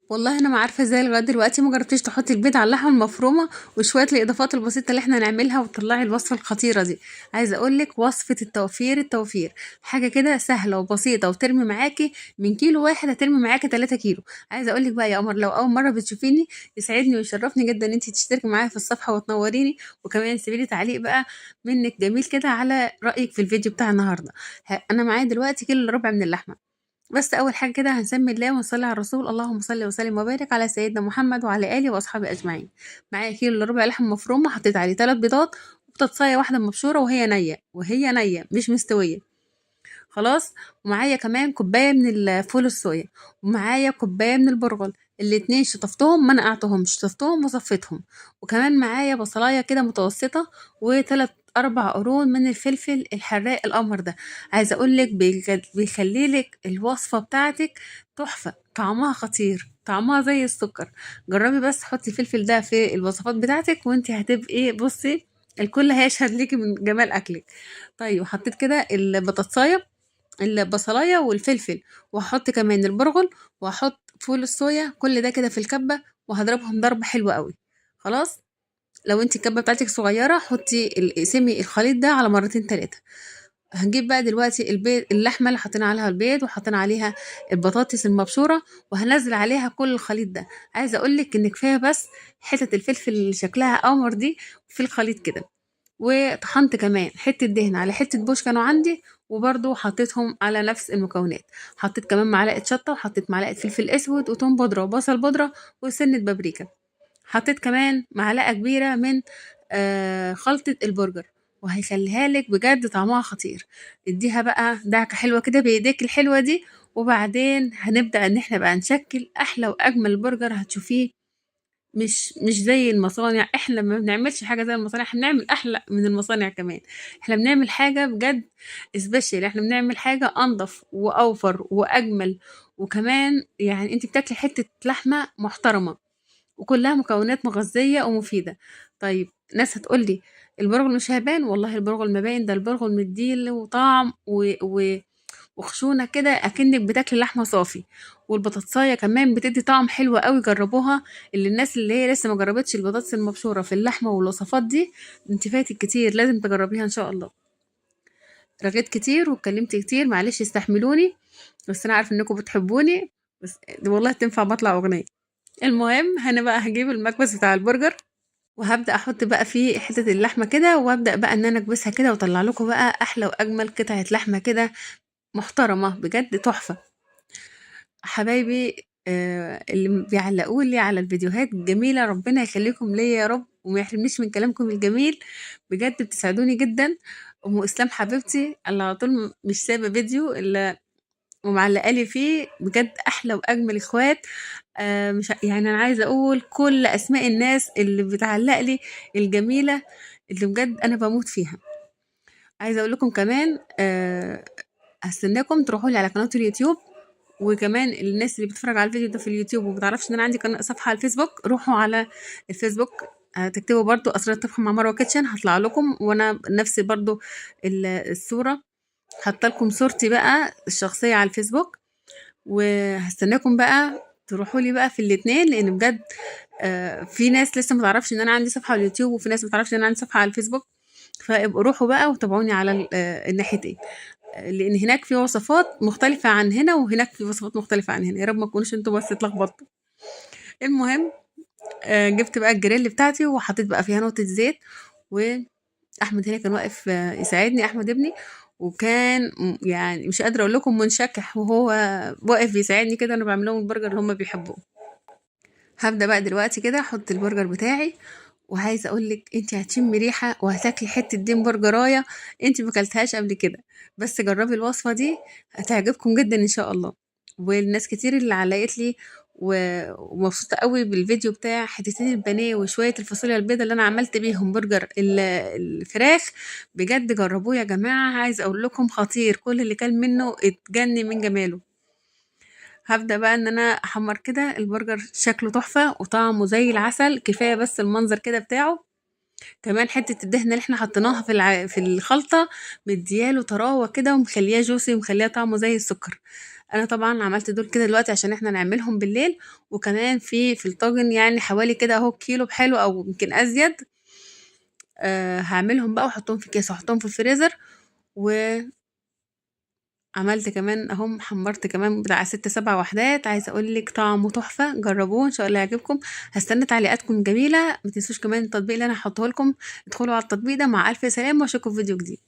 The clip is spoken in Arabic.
والله انا ما عارفه ازاي لغايه دلوقتي ما جربتيش تحطي البيض على اللحمه المفرومه وشويه الاضافات البسيطه اللي احنا نعملها وتطلعي الوصفه الخطيره دي. عايزه اقول لك وصفه التوفير حاجه كده سهله وبسيطه وترمي معاكي من كيلو واحد هترمي معاكي 3 كيلو. عايزه اقول لك بقى يا قمر، لو اول مره بتشوفيني يسعدني ويشرفني جدا ان انت تشتركي معايا في الصفحه وتنوريني، وكمان سيبي لي تعليق بقى منك جميل كده على رايك في الفيديو بتاع النهارده. انا معايا دلوقتي كيلو الا ربع من اللحمه. بس أول حاجة كده هنسمي الله ونصلي على الرسول، اللهم صل وسلم وبارك على سيدنا محمد وعلى آله وأصحابه أجمعين. معايا كيلو إلا ربع لحمة مفرومة، حطيت عليه 3 بيضات وبطاطساية واحدة مبشورة وهي نية مش مستوية خلاص. ومعايا كمان كوباية من الفول الصويا، ومعايا كوباية من البرغل. الاتنين شطفتهم ما نقعتهم، شطفتهم وصفيتهم. وكمان معايا بصلاية كده متوسطة، وتلات أربع قرون من الفلفل الحراق القمر ده. عايزة أقولك بيخليلك الوصفة بتاعتك تحفة، طعمها خطير، طعمها زي السكر. جربي بس حطي الفلفل ده في الوصفات بتاعتك وانتي هتبقي بصي الكل هيشهد ليكي من جمال أكلك. طيب حطيت كده البطاطساية البصلاية والفلفل، وهحط كمان البرغل، وهحط فول الصويا، كل ده كده في الكبة وهضربهم ضرب حلو قوي. خلاص. لو انت الكبة بتاعتك صغيرة حطي اقسمي الخليط ده على مرتين تلاتة. هنجيب بقى دلوقتي البيض، اللحمة اللي حطينا عليها البيض وحطينا عليها البطاطس المبشورة، وهنزل عليها كل الخليط ده. عايزة اقولك ان كفاية بس حتة الفلفل اللي شكلها قمر دي في الخليط كده. وطحنت كمان حتة دهن على حتة بوش كانوا عندي، وبرضو حطيتهم على نفس المكونات. حطيت كمان معلقة شطة، وحطيت معلقة فلفل اسود وتوم بودرة وبصل بودرة وسنة بابريكا. حطيت كمان معلقة كبيرة من خلطة البرجر، وهيخليها لك بجد طعمها خطير. اديها بقى دعكة حلوة كده بايديك الحلوة دي، وبعدين هنبدأ ان احنا بقى نشكل احلى واجمل برجر هتشوفيه. مش زي المصانع، احنا ما بنعملش حاجه زي المصانع، احنا بنعمل احلى من المصانع كمان. احنا بنعمل حاجه بجد سبيشال، احنا بنعمل حاجه انضف واوفر واجمل. وكمان يعني انت بتاكلي حته لحمه محترمه وكلها مكونات مغذيه ومفيده. طيب ناس هتقولي البرغل مش هيبان، والله البرغل مبين، ده البرغل مديله طعم وخشونة كده أكنك بتاكلي لحمة صافي. والبطاطساية كمان بتدي طعم حلو قوي، جربوها. اللي الناس اللي هي لسه ما جربتش البطاطس المبشورة في اللحمة والوصفات دي، انت فايتك كتير، لازم تجربيها ان شاء الله. رغيت كتير واتكلمت كتير، معلش استحملوني، بس انا عارفه انكم بتحبوني، بس والله تنفع بطلع اغنية. المهم انا بقى هجيب المكبس بتاع البرجر، وهبدأ احط بقى فيه حتة اللحمة كده، وابدأ بقى ان انا اكبسها كده واطلع لكم بقى احلى واجمل قطعة لحمة كده محترمة بجد تحفة. حبايبي اللي بيعلقوا لي على الفيديوهات الجميلة، ربنا يخليكم ليا يا رب وما يحرمنيش من كلامكم الجميل، بجد بتسعدوني جدا. ام اسلام حبيبتي اللي على طول مش سايبه فيديو الا ومعلقه لي فيه، بجد احلى واجمل اخوات. مش يعني انا عايزه اقول كل اسماء الناس اللي بتعلق لي الجميله، اللي بجد انا بموت فيها. عايزه اقول لكم كمان هستناكم تروحوا لي على قناه اليوتيوب. وكمان الناس اللي بتتفرج على الفيديو ده في اليوتيوب وما تعرفش ان انا عندي صفحه على الفيسبوك، روحوا على الفيسبوك، تكتبوا برضو اسرار الطبخ مع مروه كيتشن هطلع لكم، وانا نفسي برضو الصوره حاطه لكم صورتي بقى الشخصيه على الفيسبوك. وهستناكم بقى تروحوا لي بقى في الاثنين، لان بجد في ناس لسه ما تعرفش ان انا عندي صفحه على اليوتيوب، وفي ناس ما تعرفش ان انا عندي صفحه على الفيسبوك. فابقوا روحوا بقى وتابعوني على الناحيتين، لان هناك في وصفات مختلفة عن هنا، وهناك في وصفات مختلفة عن هنا، يا رب ما تكونوش انتوا بس اتلخبطتوا. المهم جبت بقى الجريل بتاعتي وحطيت بقى فيها نقطة زيت، واحمد هنا كان واقف يساعدني، احمد ابني، وكان يعني مش قادرة اقول لكم منشكح وهو واقف بيساعدني كده، انا بعمل لهم البرجر اللي هم بيحبوه. هبدأ بقى دلوقتي كده احط البرجر بتاعي، وعايزه اقول لك انت هتشمي ريحه وهتاكلي حته دين برجرايه انت ما اكلتهاش قبل كده. بس جربي الوصفه دي هتعجبكم جدا ان شاء الله. والناس كتير اللي علقت لي ومبسوطه قوي بالفيديو بتاع حتتين البانيه وشويه الفاصوليا البيضاء اللي انا عملت بيهم برجر الفراخ. بجد جربوه يا جماعه، عايز اقول لكم خطير، كل اللي كان منه اتجنن من جماله. هبدأ بقى ان انا احمر كده البرجر، شكله تحفة وطعمه زي العسل، كفاية بس المنظر كده بتاعه. كمان حتة الدهنة اللي احنا حطيناها في الخلطة مدياله طراوة كده ومخلياه جوسي ومخلياه طعمه زي السكر. انا طبعا عملت دول كده دلوقتي عشان احنا نعملهم بالليل، وكمان في الطاجن يعني حوالي كده اهو كيلو بحاله او يمكن ازيد. هعملهم بقى واحطهم في كيس واحطهم في الفريزر. وعملت كمان اهم حمرت كمان بتاع 6 7 وحدات، عايزه اقول لك طعمه تحفه، جربوه ان شاء الله يعجبكم. هستنى تعليقاتكم جميله، ما تنسوش كمان التطبيق اللي انا هحطه لكم. ادخلوا على التطبيق ده. مع الف سلامه واشوفكم في فيديو جديد.